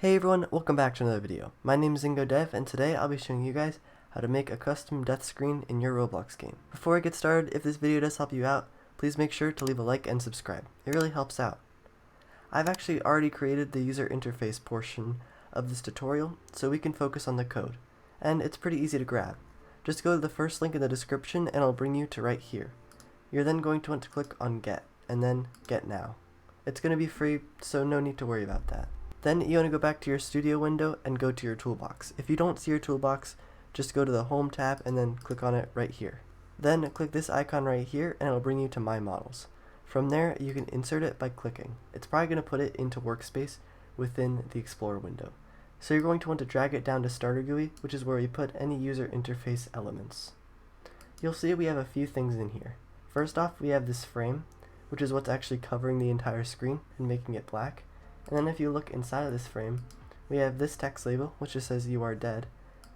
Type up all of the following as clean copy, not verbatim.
Hey everyone, welcome back to another video. My name is ZingoDev, and today I'll be showing you guys how to make a custom death screen in your Roblox game. Before I get started, if this video does help you out, please make sure to leave a like and subscribe. It really helps out. I've actually already created the user interface portion of this tutorial, so we can focus on the code. And it's pretty easy to grab. Just go to the first link in the description and it'll bring you to right here. You're then going to want to click on Get, and then Get Now. It's going to be free, so no need to worry about that. Then you want to go back to your studio window and go to your toolbox. If you don't see your toolbox, just go to the Home tab and then click on it right here. Then click this icon right here and it'll bring you to My Models. From there, you can insert it by clicking. It's probably going to put it into Workspace within the Explorer window. So you're going to want to drag it down to Starter GUI, which is where we put any user interface elements. You'll see we have a few things in here. First off, we have this frame, which is what's actually covering the entire screen and making it black. And then if you look inside of this frame, we have this text label, which just says "You are dead,"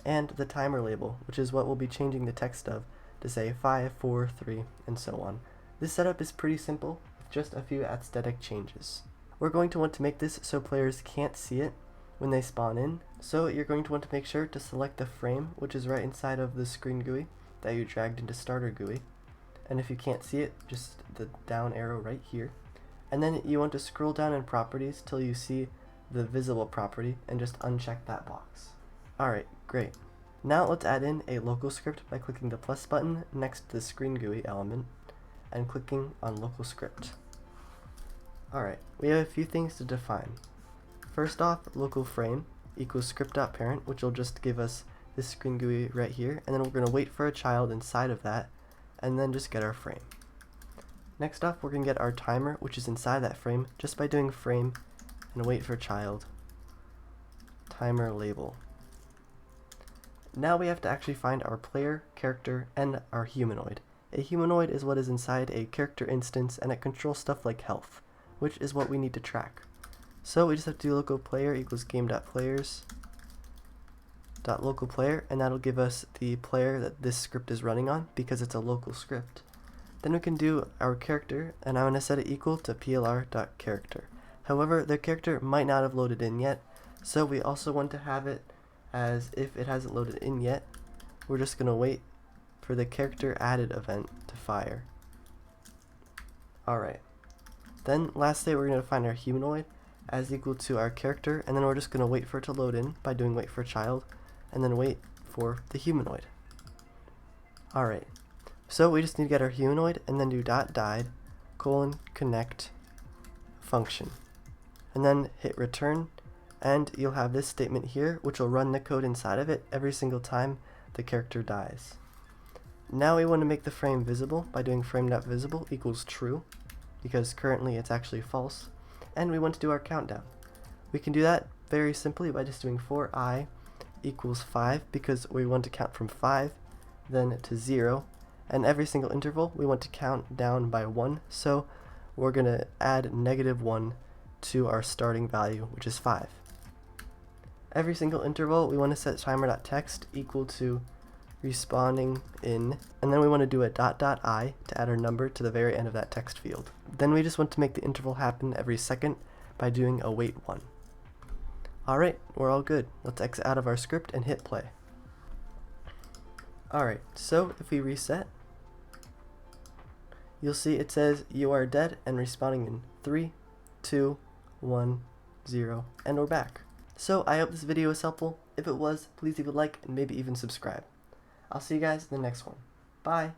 and the timer label, which is what we'll be changing the text of to say 5, 4, 3, and so on. This setup is pretty simple, with just a few aesthetic changes. We're going to want to make this so players can't see it when they spawn in, so you're going to want to make sure to select the frame, which is right inside of the screen GUI that you dragged into Starter GUI. And if you can't see it, just the down arrow right here. And then you want to scroll down in properties till you see the visible property and just uncheck that box. Alright, great. Now let's add in a local script by clicking the plus button next to the screen GUI element and clicking on local script. Alright, we have a few things to define. First off, local frame equals script.parent, which will just give us this screen GUI right here, and then we're going to wait for a child inside of that and then just get our frame. Next up, we're going to get our timer, which is inside that frame, just by doing frame and wait for child, timer label. Now we have to actually find our player, character, and our humanoid. A humanoid is what is inside a character instance, and it controls stuff like health, which is what we need to track. So we just have to do local player equals game.players.local player, and that'll give us the player that this script is running on because it's a local script. Then we can do our character, and I'm going to set it equal to plr.character. However, the character might not have loaded in yet, so we also want to have it as if it hasn't loaded in yet. We're just going to wait for the character added event to fire. Alright. Then lastly, we're going to find our humanoid as equal to our character, and then we're just going to wait for it to load in by doing wait for child, and then wait for the humanoid. Alright. So we just need to get our humanoid and then do .died :connect function, and then hit return, and you'll have this statement here which will run the code inside of it every single time the character dies. Now we want to make the frame visible by doing frame.visible equals true, because currently it's actually false, and we want to do our countdown. We can do that very simply by just doing for I equals 5, because we want to count from 5 then to 0. And every single interval we want to count down by 1, so we're going to add -1 to our starting value, which is 5. Every single interval we want to set timer.text equal to respawning in, and then we want to do a .i to add our number to the very end of that text field. Then we just want to make the interval happen every second by doing a wait 1. Alright, we're all good. Let's exit out of our script and hit play. Alright, so if we reset, you'll see it says "You are dead" and respawning in 3, 2, 1, 0, and we're back. So I hope this video was helpful. If it was, please leave a like and maybe even subscribe. I'll see you guys in the next one. Bye!